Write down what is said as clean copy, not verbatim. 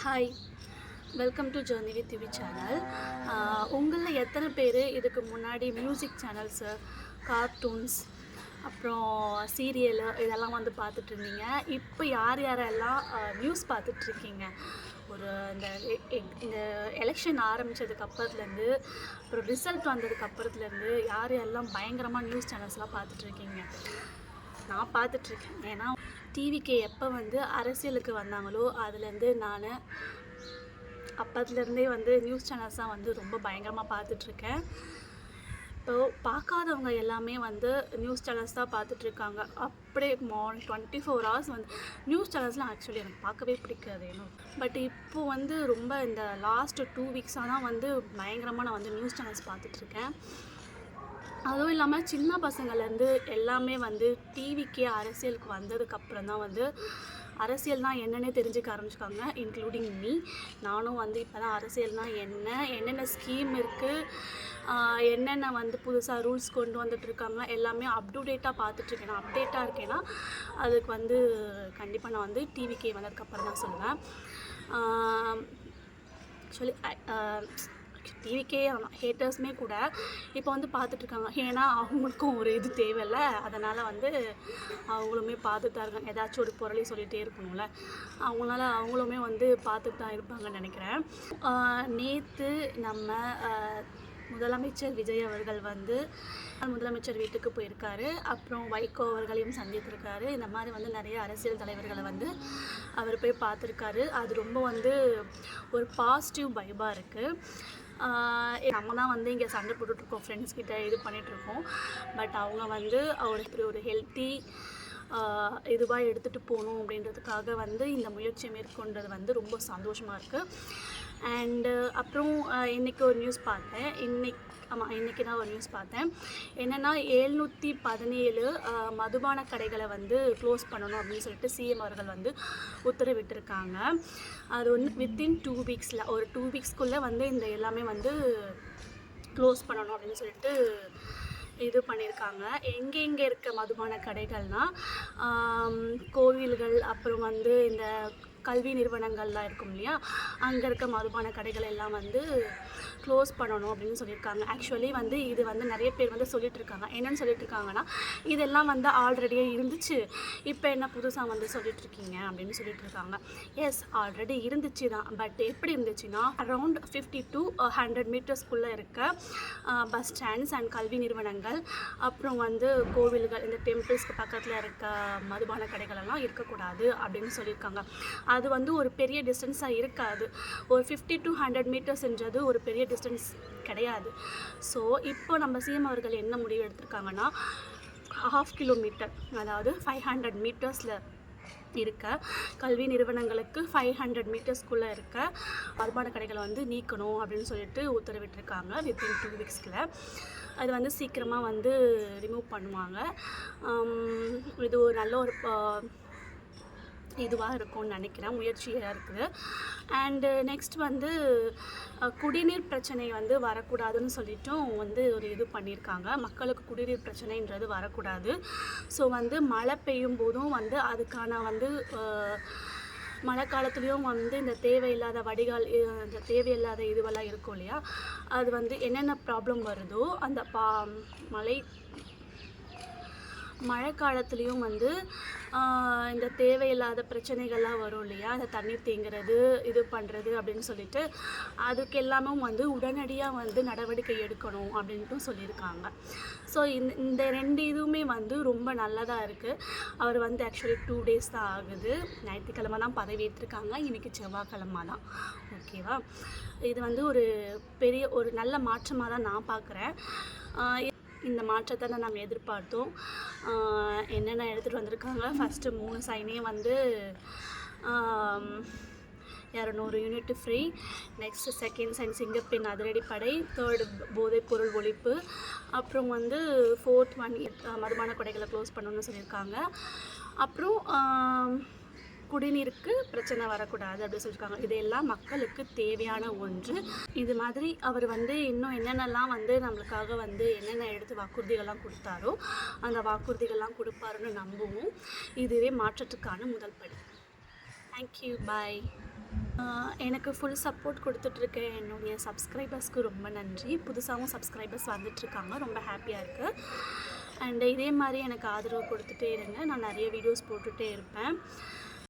Hi, welcome to journey with UV channel. உங்களில் எத்தனை பேர் இதுக்கு முன்னாடி மியூசிக் சேனல்ஸு, கார்ட்டூன்ஸ், அப்புறம் சீரியலு இதெல்லாம் வந்து பார்த்துட்ருந்தீங்க? இப்போ யாரெல்லாம் நியூஸ் பார்த்துட்ருக்கீங்க? ஒரு இந்த எலெக்ஷன் ஆரம்பித்ததுக்கு அப்புறத்துலேருந்து, அப்புறம் ரிசல்ட் வந்ததுக்கு அப்புறத்துலேருந்து யாரெல்லாம் பயங்கரமாக நியூஸ் சேனல்ஸ்லாம் பார்த்துட்ருக்கீங்க? நான் பார்த்துட்ருக்கேன். ஏன்னா டிவிக்கு எப்போ வந்து அரசியலுக்கு வந்தாங்களோ அதுலேருந்து நான் அப்போத்துலேருந்தே வந்து நியூஸ் சேனல்ஸ் தான் வந்து ரொம்ப பயங்கரமாக பார்த்துட்ருக்கேன். இப்போது பார்க்காதவங்க எல்லாமே வந்து நியூஸ் சேனல்ஸ் தான் பார்த்துட்ருக்காங்க. அப்படியே 24 ஹவர்ஸ் வந்து நியூஸ் சேனல்ஸ்லாம் ஆக்சுவலி எனக்கு பார்க்கவே பிடிக்காது ஏன்னா. பட் இப்போது வந்து ரொம்ப இந்த லாஸ்ட் 2 வீக்ஸாக தான் வந்து பயங்கரமாக நான் வந்து நியூஸ் சேனல்ஸ் பார்த்துட்ருக்கேன். அதுவும் இல்லாமல் சின்ன பசங்கள்லேருந்து எல்லாமே வந்து டிவிக்கே அரசியலுக்கு வந்ததுக்கப்புறம் தான் வந்து அரசியல்னால் என்னென்னே தெரிஞ்சுக்க ஆரம்பிச்சிருக்காங்க, இன்க்ளூடிங் மீ. நானும் வந்து இப்போ தான் அரசியல்னால் என்னென்ன ஸ்கீம் இருக்குது, என்னென்ன வந்து புதுசாக ரூல்ஸ் கொண்டு வந்துட்டுருக்காங்க எல்லாமே அப்டேட்டாக பார்த்துட்ருக்கேன். நான் அப்டேட்டாக இருக்கேன்னா அதுக்கு வந்து கண்டிப்பாக நான் வந்து டிவிக்கே வந்ததுக்கப்புறம் தான் சொல்லுவேன். ஆக்சுவலி டிவிக்கே ஹேட்டர்ஸுமே கூட இப்போ வந்து பார்த்துட்ருக்காங்க. ஏன்னா அவங்களுக்கும் ஒரு இது தேவையில்ல, அதனால் வந்து அவங்களுமே பார்த்துட்டு தான் இருக்காங்க. ஏதாச்சும் ஒரு பொருளை சொல்லிகிட்டே இருக்கணும்ல, அவங்களுமே வந்து பார்த்துட்டு தான் இருப்பாங்கன்னு நினைக்கிறேன். நேற்று நம்ம முதலமைச்சர் விஜய் அவர்கள் வந்து முதலமைச்சர் வீட்டுக்கு போயிருக்காரு. அப்புறம் வைகோ அவர்களையும் சந்தித்திருக்காரு. இந்த மாதிரி வந்து நிறைய அரசியல் தலைவர்களை வந்து அவர் போய் பார்த்துருக்காரு. அது ரொம்ப வந்து ஒரு பாசிட்டிவ் வைபாக இருக்குது. நம்ம தான் வந்து இங்கே சண்டை போட்டுட்ருக்கோம், ஃப்ரெண்ட்ஸ் கிட்ட இது பண்ணிகிட்ருக்கோம். பட் அவங்க வந்து அவருக்கு ஒரு ஹெல்த்தி இதுவாக எடுத்துகிட்டு போகணும் அப்படின்றதுக்காக வந்து இந்த முயற்சியை மேற்கொண்டது வந்து ரொம்ப சந்தோஷமாக இருக்குது. அண்டு அப்புறம் இன்றைக்கி ஒரு நியூஸ் பார்த்தேன். இன்றைக்கி தான் ஒரு நியூஸ் பார்த்தேன். என்னென்னா 717 மதுபான கடைகளை வந்து க்ளோஸ் பண்ணணும் அப்படின்னு சொல்லிட்டு சிஎம் அவர்கள் வந்து உத்தரவிட்டிருக்காங்க. அது வந்து வித்தின் 2 வீக்ஸில் ஒரு 2 வீக்ஸ்க்குள்ளே வந்து இந்த எல்லாமே வந்து க்ளோஸ் பண்ணணும் அப்படின்னு சொல்லிட்டு இது பண்ணியிருக்காங்க. எங்கே இருக்க மதுபான கடைகள்னால் கோவில்கள், அப்புறம் வந்து இந்த கல்வி நிறுவனங்கள்லாம் இருக்கும் இல்லையா, அங்கே இருக்க மதுபான கடைகள் எல்லாம் வந்து க்ளோஸ் பண்ணணும் அப்படின்னு சொல்லியிருக்காங்க. ஆக்சுவலி வந்து இது வந்து நிறைய பேர் வந்து சொல்லிகிட்ருக்காங்க. என்னென்னு சொல்லிகிட்ருக்காங்கன்னா, இதெல்லாம் வந்து ஆல்ரெடியே இருந்துச்சு, இப்போ என்ன புதுசாக வந்து சொல்லிகிட்ருக்கீங்க அப்படின்னு சொல்லிகிட்ருக்காங்க. எஸ், ஆல்ரெடி இருந்துச்சு தான். பட் எப்படி இருந்துச்சுன்னா, அரவுண்ட் 50 to 100 மீட்டர்ஸ்குள்ளே இருக்க பஸ் ஸ்டாண்ட்ஸ் அண்ட் கல்வி நிறுவனங்கள், அப்புறம் வந்து கோவில்கள், இந்த டெம்பிள்ஸ்க்கு பக்கத்தில் இருக்க மதுபான கடைகளெல்லாம் இருக்கக்கூடாது அப்படின்னு சொல்லியிருக்காங்க. அது வந்து ஒரு பெரிய டிஸ்டன்ஸாக இருக்காது. ஒரு 50 to 100 மீட்டர்ஸ்ன்றது ஒரு பெரிய டிஸ்டன்ஸ் கிடையாது. ஸோ இப்போ நம்ம சிஎம் அவர்கள் என்ன முடிவு எடுத்திருக்காங்கன்னா, 1/2 கிலோமீட்டர், அதாவது 500 மீட்டர்ஸில் இருக்க கல்வி நிறுவனங்களுக்கு 500 மீட்டர்ஸ்குள்ளே இருக்க மதுபான கடைகளை வந்து நீக்கணும் அப்படின்னு சொல்லிட்டு உத்தரவிட்டிருக்காங்க. வித்தின் 2 வீக்ஸில் அது வந்து சீக்கிரமாக வந்து ரிமூவ் பண்ணுவாங்க. இது ஒரு நல்ல ஒரு இதுவாக இருக்கும்னு நினைக்கிறேன், முயற்சியாக இருக்குது. அண்டு நெக்ஸ்ட் வந்து குடிநீர் பிரச்சனை வந்து வரக்கூடாதுன்னு சொல்லிட்டும் வந்து ஒரு இது பண்ணியிருக்காங்க. மக்களுக்கு குடிநீர் பிரச்சனைன்றது வரக்கூடாது. ஸோ வந்து மழை பெய்யும் போதும் வந்து அதுக்கான வந்து மழை காலத்துலேயும் வந்து இந்த தேவையில்லாத வடிகால், இந்த தேவையில்லாத இதுவெல்லாம் இருக்கும் இல்லையா, அது வந்து என்னென்ன ப்ராப்ளம் வருதோ அந்த மழை காலத்துலேயும் வந்து இந்த தேவையில்லாத பிரச்சனைகள்லாம் வரும் இல்லையா, அந்த தண்ணீர் தேங்குறது, இது பண்ணுறது அப்படின்னு சொல்லிட்டு அதுக்கு எல்லாமே வந்து உடனடியாக வந்து நடவடிக்கை எடுக்கணும் அப்படின்ட்டும் சொல்லியிருக்காங்க. ஸோ இந்த 2 இதுவுமே வந்து ரொம்ப நல்லதாக இருக்குது. அவர் வந்து ஆக்சுவலி 2 days தான் ஆகுது. ஞாயிற்றுக்கிழமை தான் பதவியேற்றிருக்காங்க, இன்றைக்கி செவ்வாய்க்கிழமை தான். ஓகேவா? இது வந்து ஒரு நல்ல மாற்றமாக தான் நான் பார்க்குறேன். இந்த மாற்றத்தை தான் நாங்கள் எதிர்பார்த்தோம். என்னென்ன எடுத்துகிட்டு வந்திருக்காங்க, ஃபஸ்ட்டு 3 சைனே வந்து 200 unit free. Next second sign சிங்கப்பெண் அதிரடிப்படை, 3rd போதைப்பொருள் ஒழிப்பு, அப்புறம் வந்து 4th ஒன் மதுபான கடைகளை க்ளோஸ் பண்ணணும்னு சொல்லியிருக்காங்க. அப்புறம் குடிநீருக்கு பிரச்சனை வரக்கூடாது அப்படின்னு சொல்லியிருக்காங்க. இதெல்லாம் மக்களுக்கு தேவையான ஒன்று. இது மாதிரி அவர் வந்து இன்னும் என்னென்னலாம் வந்து நம்மளுக்காக வந்து என்னென்ன எடுத்து வாக்குறுதிகள்லாம் கொடுத்தாரோ அந்த வாக்குறுதிகள்லாம் கொடுப்பாருன்னு நம்புவோம். இதுவே மாற்றத்துக்கான முதல் படி. தேங்க்யூ, பாய். எனக்கு ஃபுல் சப்போர்ட் கொடுத்துட்ருக்க என்னுடைய சப்ஸ்கிரைபர்ஸ்க்கு ரொம்ப நன்றி. புதுசாகவும் சப்ஸ்கிரைபர்ஸ் வந்துட்டுருக்காங்க, ரொம்ப ஹாப்பியாக இருக்குது. அண்ட் இதே மாதிரி எனக்கு ஆதரவு கொடுத்துட்டே இருங்க. நான் நிறைய வீடியோஸ் போட்டுகிட்டே இருப்பேன்.